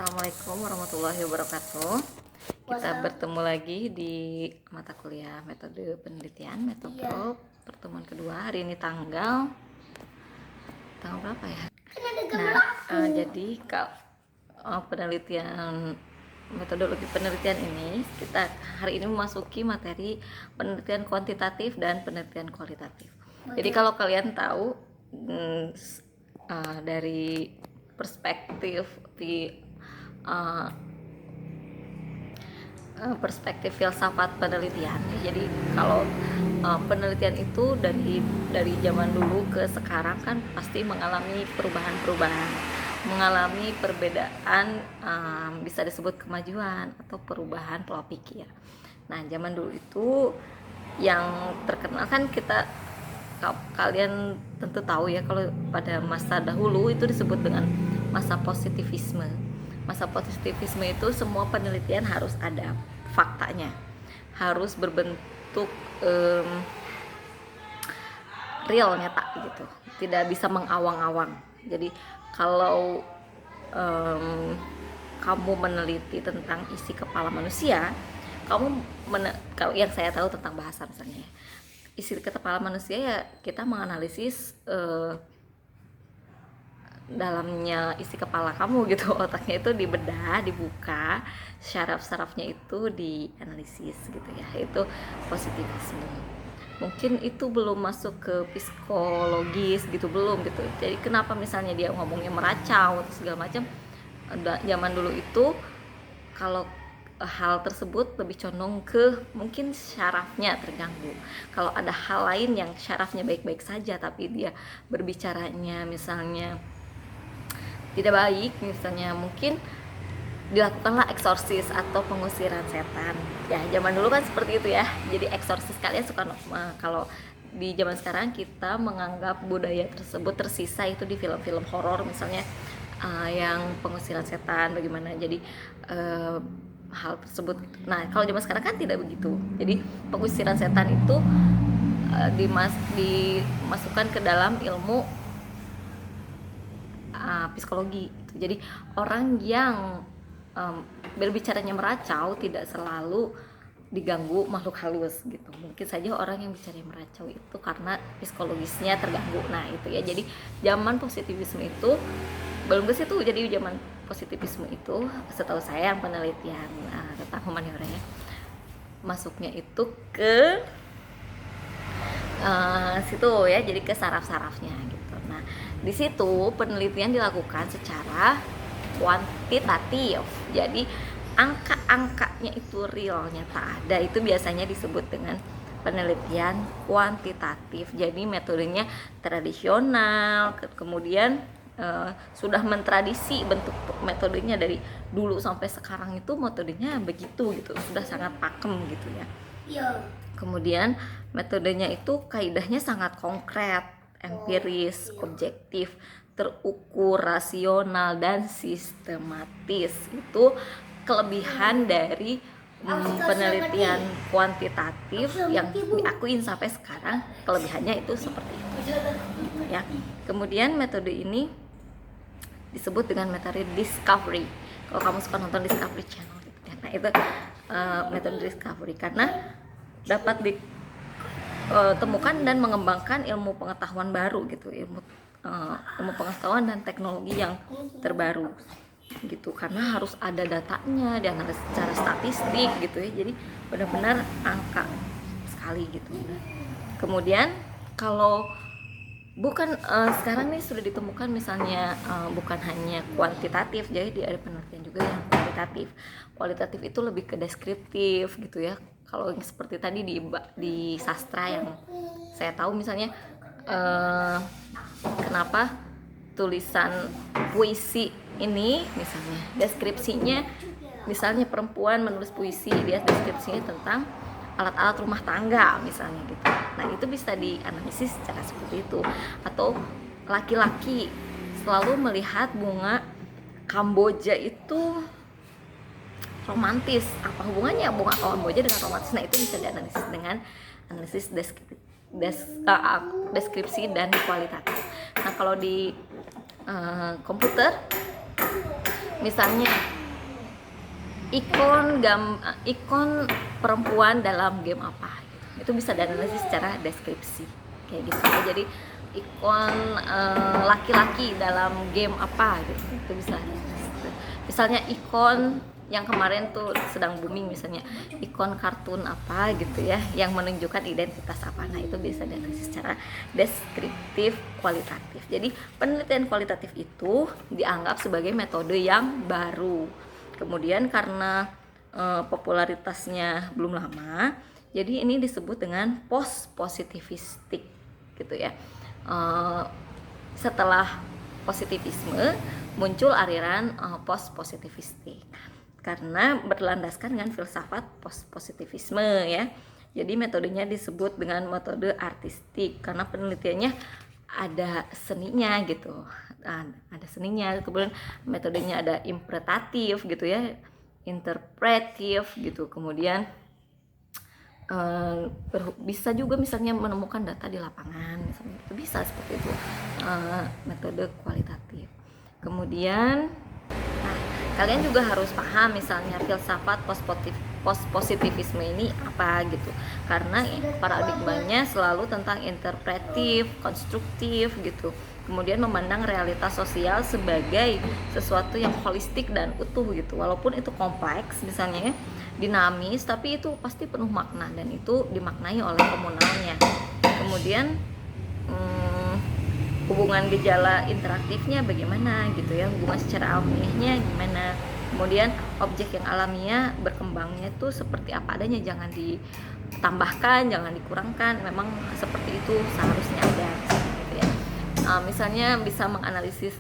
Assalamualaikum warahmatullahi wabarakatuh. Kita bertemu lagi di mata kuliah metode penelitian Metapro pertemuan kedua. Hari ini tanggal berapa ya? Nah, jadi penelitian metodologi penelitian ini kita hari ini memasuki materi penelitian kuantitatif dan penelitian kualitatif. Jadi kalau kalian tahu dari perspektif perspektif filsafat penelitian. Jadi kalau penelitian itu dari zaman dulu ke sekarang kan pasti mengalami perubahan-perubahan, mengalami perbedaan, bisa disebut kemajuan atau perubahan pola pikir. Nah, zaman dulu itu yang terkenal kan kalian tentu tahu ya, kalau pada masa dahulu itu disebut dengan masa positivisme. Masa positivisme itu semua penelitian harus ada faktanya, harus berbentuk real, nyata gitu, tidak bisa mengawang-awang. Jadi kalau kamu meneliti tentang isi kepala manusia, kalau yang saya tahu tentang bahasa misalnya, isi kepala manusia ya kita menganalisis dalamnya isi kepala kamu gitu, otaknya itu dibedah, dibuka, syaraf-syarafnya itu dianalisis gitu ya. Itu positivisme. Mungkin itu belum masuk ke psikologis gitu, belum gitu. Jadi kenapa misalnya dia ngomongnya meracau atau segala macam, zaman dulu itu kalau hal tersebut lebih condong ke mungkin syarafnya terganggu. Kalau ada hal lain yang syarafnya baik-baik saja tapi dia berbicaranya misalnya tidak baik, misalnya mungkin dilakukanlah eksorsis atau pengusiran setan. Ya, zaman dulu kan seperti itu ya. Jadi eksorsis, kalian suka kalau di zaman sekarang kita menganggap budaya tersebut tersisa itu di film-film horor misalnya, yang pengusiran setan bagaimana. Jadi hal tersebut. Nah, kalau zaman sekarang kan tidak begitu. Jadi pengusiran setan itu dimasukkan ke dalam ilmu psikologi gitu. Jadi orang yang berbicaranya meracau tidak selalu diganggu makhluk halus gitu. Mungkin saja orang yang bicara meracau itu karena psikologisnya terganggu. Nah itu ya, jadi zaman positivisme itu belum ke situ. Jadi zaman positivisme itu setahu saya yang penelitian tentang humaniora ya, masuknya itu ke situ ya, jadi ke saraf-sarafnya gitu. Nah di situ penelitian dilakukan secara kuantitatif, jadi angka-angkanya itu real, nyata ada. Itu biasanya disebut dengan penelitian kuantitatif. Jadi metodenya tradisional, kemudian sudah mentradisi bentuk metodenya dari dulu sampai sekarang. Itu metodenya begitu gitu, sudah sangat pakem gitu ya. Kemudian metodenya itu kaidahnya sangat konkret, empiris, objektif, terukur, rasional, dan sistematis. Itu kelebihan dari penelitian kuantitatif yang diakuin sampai sekarang. Kelebihannya itu seperti itu ya. Kemudian metode ini disebut dengan metode discovery. Kalau kamu suka nonton Discovery Channel gitu ya. Nah itu metode discovery karena dapat ditemukan dan mengembangkan ilmu pengetahuan baru gitu, ilmu pengetahuan dan teknologi yang terbaru gitu, karena harus ada datanya, dianalisis secara statistik gitu ya. Jadi benar-benar angka sekali gitu. Kemudian kalau bukan sekarang nih sudah ditemukan misalnya bukan hanya kuantitatif, jadi ada penelitian juga yang kualitatif. Kualitatif itu lebih ke deskriptif gitu ya. Kalau seperti tadi di sastra yang saya tahu misalnya, kenapa tulisan puisi ini misalnya deskripsinya, misalnya perempuan menulis puisi, dia deskripsinya tentang alat-alat rumah tangga misalnya gitu. Nah itu bisa dianalisis secara seperti itu. Atau laki-laki selalu melihat bunga Kamboja itu romantis, apa hubungannya bunga Kamboja dengan romantis? Nah itu bisa dianalisis dengan analisis deskripsi dan kualitatif. Nah kalau di komputer Misalnya ikon perempuan dalam game apa gitu. Itu bisa dianalisis secara deskripsi kayak gitu ya. Jadi ikon laki-laki dalam game apa gitu, itu bisa. Misalnya ikon yang kemarin tuh sedang booming, misalnya ikon kartun apa gitu ya, yang menunjukkan identitas apa. Nah itu bisa dianalisis secara deskriptif kualitatif. Jadi penelitian kualitatif itu dianggap sebagai metode yang baru. Kemudian karena popularitasnya belum lama, jadi ini disebut dengan post positivistik gitu ya. Setelah positivisme muncul aliran post positivistik karena berlandaskan dengan filsafat post positivisme ya. Jadi metodenya disebut dengan metode artistik karena penelitiannya ada seninya gitu. Ada seninya, kemudian metodenya ada interpretatif gitu ya, interpretif gitu. Kemudian bisa juga misalnya menemukan data di lapangan, misalnya itu bisa seperti itu, metode kualitatif. Kemudian kalian juga harus paham misalnya filsafat post positivisme ini apa gitu, karena paradigmanya selalu tentang interpretif, konstruktif gitu. Kemudian memandang realitas sosial sebagai sesuatu yang holistik dan utuh gitu, walaupun itu kompleks misalnya ya, dinamis, tapi itu pasti penuh makna dan itu dimaknai oleh komunalnya. Kemudian hubungan gejala interaktifnya bagaimana gitu ya, hubungan secara alamiahnya gimana, kemudian objek yang alamiah berkembangnya itu seperti apa adanya, jangan ditambahkan, jangan dikurangkan, memang seperti itu seharusnya ada gitu ya. Misalnya bisa menganalisis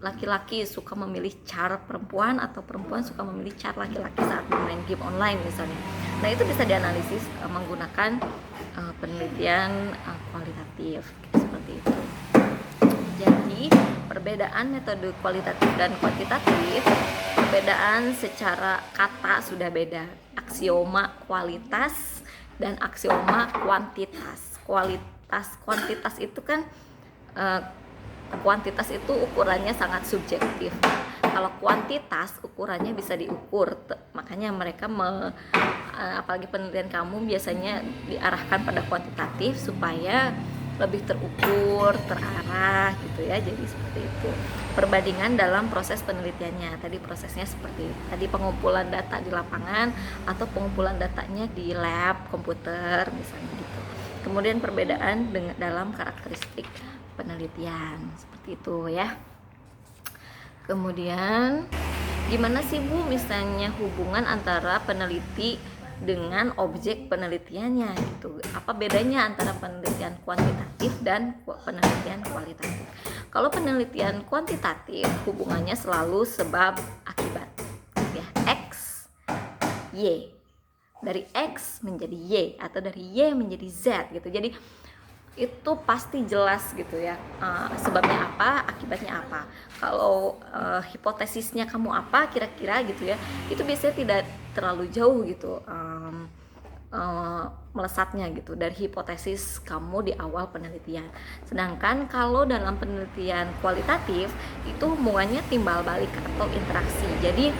laki-laki suka memilih char perempuan atau perempuan suka memilih char laki-laki saat bermain game online misalnya. Nah itu bisa dianalisis menggunakan penelitian kualitatif seperti itu. Jadi perbedaan metode kualitatif dan kuantitatif, perbedaan secara kata sudah beda. Aksioma kualitas dan aksioma kuantitas. Kuantitas itu kan kuantitas itu ukurannya sangat subjektif. Kalau kuantitas ukurannya bisa diukur, makanya mereka apalagi penelitian kamu biasanya diarahkan pada kuantitatif supaya lebih terukur, terarah gitu ya. Jadi seperti itu. Perbandingan dalam proses penelitiannya. Tadi prosesnya seperti tadi pengumpulan data di lapangan atau pengumpulan datanya di lab komputer misalnya gitu. Kemudian perbedaan dalam karakteristik penelitian seperti itu ya. Kemudian gimana sih Bu misalnya hubungan antara peneliti dengan objek penelitiannya gitu, apa bedanya antara penelitian kuantitatif dan penelitian kualitatif? Kalau penelitian kuantitatif hubungannya selalu sebab akibat ya, X Y, dari X menjadi Y atau dari Y menjadi Z gitu. Jadi itu pasti jelas gitu ya, sebabnya apa, akibatnya apa. Kalau hipotesisnya kamu apa kira-kira gitu ya, itu biasanya tidak terlalu jauh gitu melesatnya gitu dari hipotesis kamu di awal penelitian. Sedangkan kalau dalam penelitian kualitatif itu hubungannya timbal balik atau interaksi. Jadi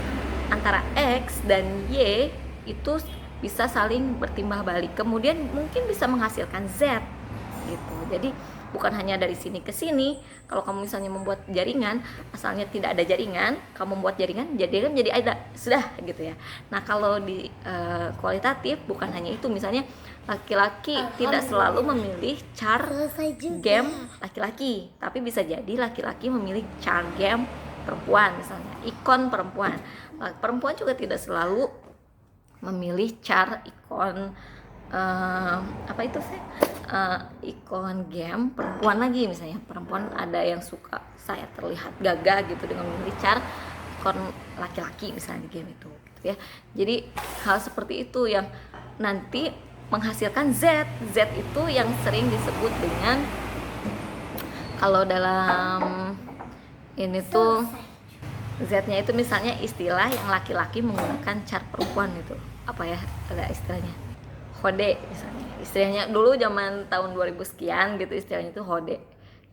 antara X dan Y itu bisa saling bertimbal balik, kemudian mungkin bisa menghasilkan Z gitu. Jadi bukan hanya dari sini ke sini. Kalau kamu misalnya membuat jaringan, asalnya tidak ada jaringan, kamu membuat jaringan menjadi ada, sudah gitu ya. Nah kalau di kualitatif bukan hanya itu, misalnya laki-laki tidak selalu memilih char game laki-laki, tapi bisa jadi laki-laki memilih char game perempuan, misalnya ikon perempuan. Perempuan juga tidak selalu memilih char ikon apa itu sih, ikon game perempuan lagi. Misalnya perempuan ada yang suka saya terlihat gagah gitu dengan memilih char ikon laki-laki misalnya di game itu gitu ya. Jadi hal seperti itu yang nanti menghasilkan Z. Z itu yang sering disebut dengan, kalau dalam ini tuh Z-nya itu misalnya istilah yang laki-laki menggunakan char perempuan itu apa ya, ada istilahnya hode misalnya. Istilahnya dulu zaman tahun 2000 sekian gitu, istilahnya itu hode.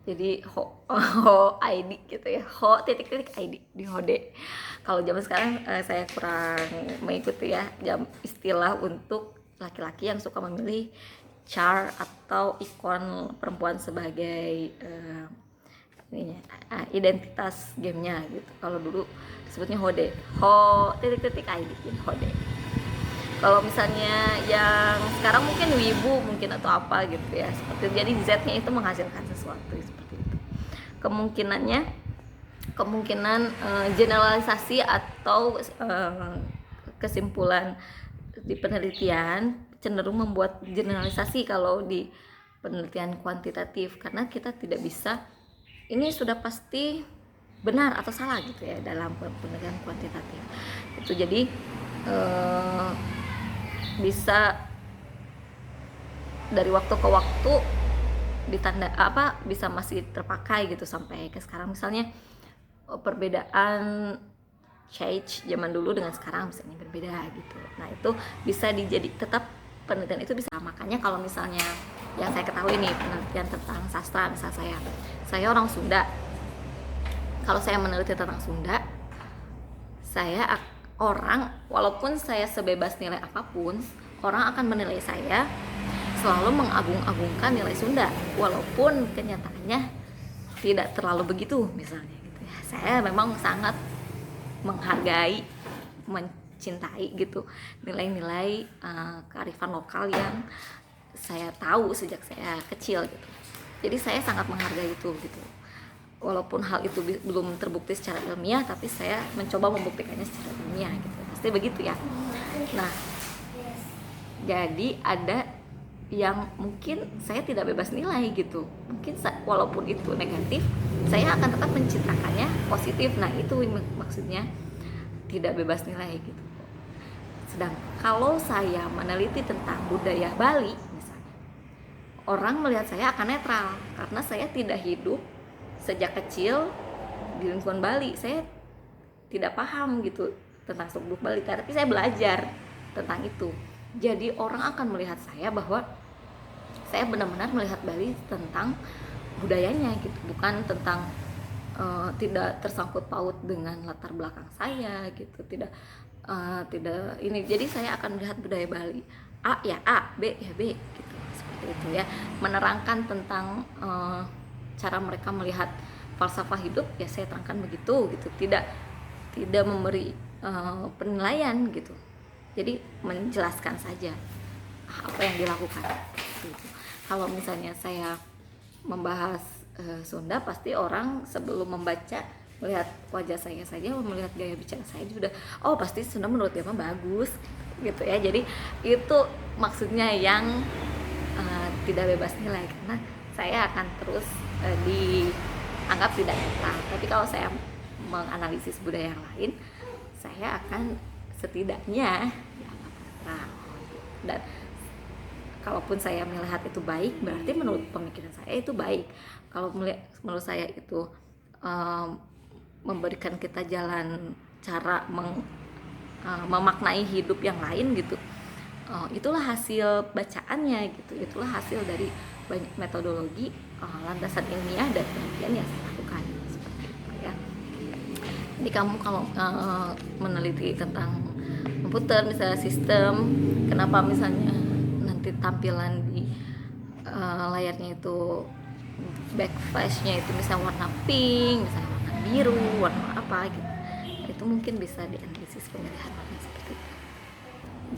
Jadi ho ID gitu ya, ho titik titik ID di hode. Kalau zaman sekarang saya kurang mengikuti ya jam istilah untuk laki-laki yang suka memilih char atau ikon perempuan sebagai identitas gamenya gitu. Kalau dulu sebutnya hode, ho titik titik ID hode. Kalau misalnya yang sekarang mungkin wibu mungkin atau apa gitu ya, seperti jadi Z-nya itu menghasilkan sesuatu seperti itu. Kemungkinan generalisasi atau kesimpulan di penelitian cenderung membuat generalisasi kalau di penelitian kuantitatif, karena kita tidak bisa ini sudah pasti benar atau salah gitu ya dalam penelitian kuantitatif itu. Jadi bisa dari waktu ke waktu ditanda bisa masih terpakai gitu sampai ke sekarang. Misalnya perbedaan change zaman dulu dengan sekarang misalnya berbeda gitu. Nah itu bisa tetap penelitian itu bisa. Makanya kalau misalnya yang saya ketahui nih penelitian tentang sastra, misal saya orang Sunda, kalau saya meneliti tentang Sunda, walaupun saya sebebas nilai apapun, orang akan menilai saya selalu mengagung-agungkan nilai Sunda, walaupun kenyataannya tidak terlalu begitu misalnya gitu ya. Saya memang sangat menghargai, mencintai gitu nilai-nilai kearifan lokal yang saya tahu sejak saya kecil gitu. Jadi saya sangat menghargai itu gitu. Walaupun hal itu belum terbukti secara ilmiah, tapi saya mencoba membuktikannya secara ilmiah gitu. Pasti begitu ya. Nah, jadi ada yang mungkin saya tidak bebas nilai gitu. Mungkin walaupun itu negatif, saya akan tetap menciptakannya positif. Nah, itu maksudnya tidak bebas nilai gitu. Sedang kalau saya meneliti tentang budaya Bali misalnya, orang melihat saya akan netral karena saya tidak hidup sejak kecil di lingkungan Bali. Saya tidak paham gitu tentang seluk-beluk Bali, tapi saya belajar tentang itu. Jadi orang akan melihat saya bahwa saya benar-benar melihat Bali tentang budayanya gitu, bukan tentang tidak tersangkut paut dengan latar belakang saya gitu, tidak ini. Jadi saya akan melihat budaya Bali, A ya A, B ya B gitu, seperti itu ya. Menerangkan tentang cara mereka melihat falsafah hidup ya saya terangkan begitu gitu, tidak memberi penilaian gitu. Jadi menjelaskan saja apa yang dilakukan gitu. Kalau misalnya saya membahas Sunda, pasti orang sebelum membaca melihat wajah saya saja, melihat gaya bicara saya sudah pasti Sunda menurut dia mah bagus gitu ya. Jadi itu maksudnya yang tidak bebas nilai, karena saya akan terus dianggap tidak netral. Tapi kalau saya menganalisis budaya yang lain, saya akan setidaknya dianggap netral. Dan kalaupun saya melihat itu baik, berarti menurut pemikiran saya itu baik. Kalau menurut saya itu memberikan kita jalan cara memaknai hidup yang lain gitu, itulah hasil bacaannya gitu, itulah hasil dari banyak metodologi landasan ilmiah dan penelitian yang saya lakukan seperti itu ya. Jadi kamu kalau meneliti tentang komputer misalnya sistem, kenapa misalnya nanti tampilan di layarnya itu backflashnya itu misalnya warna pink, misalnya warna biru, warna apa gitu, itu mungkin bisa dianalisis pemilihannya seperti itu.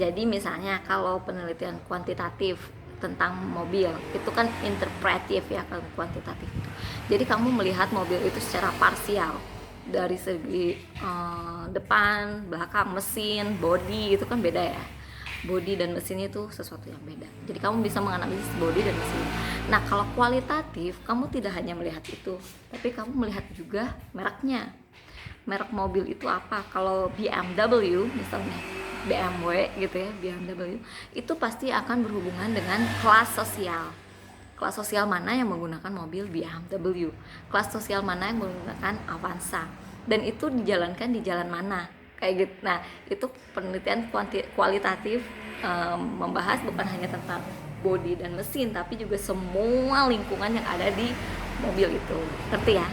Jadi misalnya kalau penelitian kuantitatif tentang mobil itu kan interpretif ya, kalau kuantitatif itu. Jadi kamu melihat mobil itu secara parsial dari segi depan, belakang, mesin, body, itu kan beda ya. Body dan mesin itu sesuatu yang beda. Jadi kamu bisa menganalisis body dan mesin. Nah, kalau kualitatif kamu tidak hanya melihat itu, tapi kamu melihat juga mereknya. Merek mobil itu apa? Kalau BMW misalnya, BMW gitu ya, BMW itu pasti akan berhubungan dengan kelas sosial. Kelas sosial mana yang menggunakan mobil BMW, kelas sosial mana yang menggunakan Avanza, dan itu dijalankan di jalan mana, kayak gitu. Nah, itu penelitian kualitatif membahas bukan hanya tentang bodi dan mesin, tapi juga semua lingkungan yang ada di mobil itu. Ngerti ya?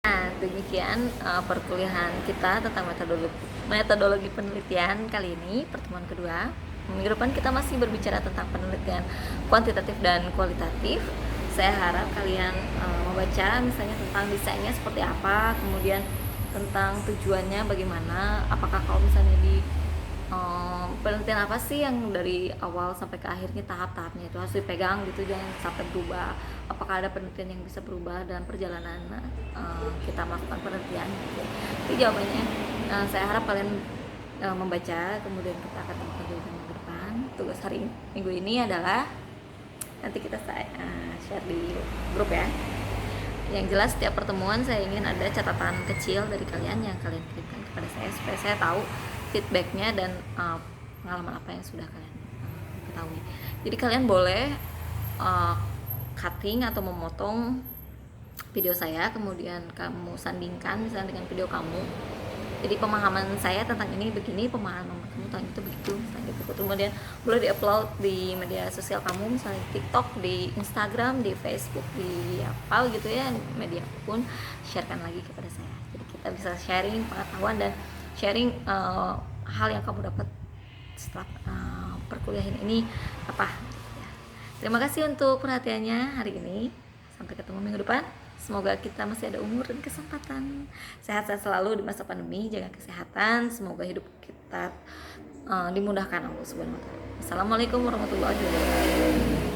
Nah, demikian perkuliahan kita tentang metodologi penelitian kali ini, pertemuan kedua. Minggu depan kita masih berbicara tentang penelitian kuantitatif dan kualitatif. Saya harap kalian membaca misalnya tentang desainnya seperti apa, kemudian tentang tujuannya bagaimana, apakah kalau misalnya di penelitian apa sih yang dari awal sampai ke akhirnya tahap-tahapnya itu harus dipegang gitu, jangan sampai berubah. Apakah ada penelitian yang bisa berubah dalam perjalanan kita melakukan penelitian gitu. Jadi jawabannya saya harap kalian membaca, kemudian kita akan temukan jawaban minggu depan. Tugas hari minggu ini adalah nanti kita share di grup ya. Yang jelas setiap pertemuan saya ingin ada catatan kecil dari kalian yang kalian kirimkan kepada saya supaya saya tahu feedbacknya dan pengalaman apa yang sudah kalian ketahui. Jadi kalian boleh cutting atau memotong video saya, kemudian kamu sandingkan misalnya dengan video kamu. Jadi pemahaman saya tentang ini begini, pemahaman kamu tentang itu begitu, misalnya gitu. Kemudian boleh diupload di media sosial kamu, misalnya di TikTok, di Instagram, di Facebook, di apa gitu ya, media pun sharekan lagi kepada saya. Jadi kita bisa sharing pengetahuan dan sharing hal yang kamu dapat setelah perkuliahan ini apa. Terima kasih untuk perhatiannya hari ini. Sampai ketemu minggu depan. Semoga kita masih ada umur dan kesempatan. Sehat-sehat selalu di masa pandemi. Jaga kesehatan. Semoga hidup kita dimudahkan Allah Subhanahu wa taala. Assalamualaikum warahmatullahi wabarakatuh.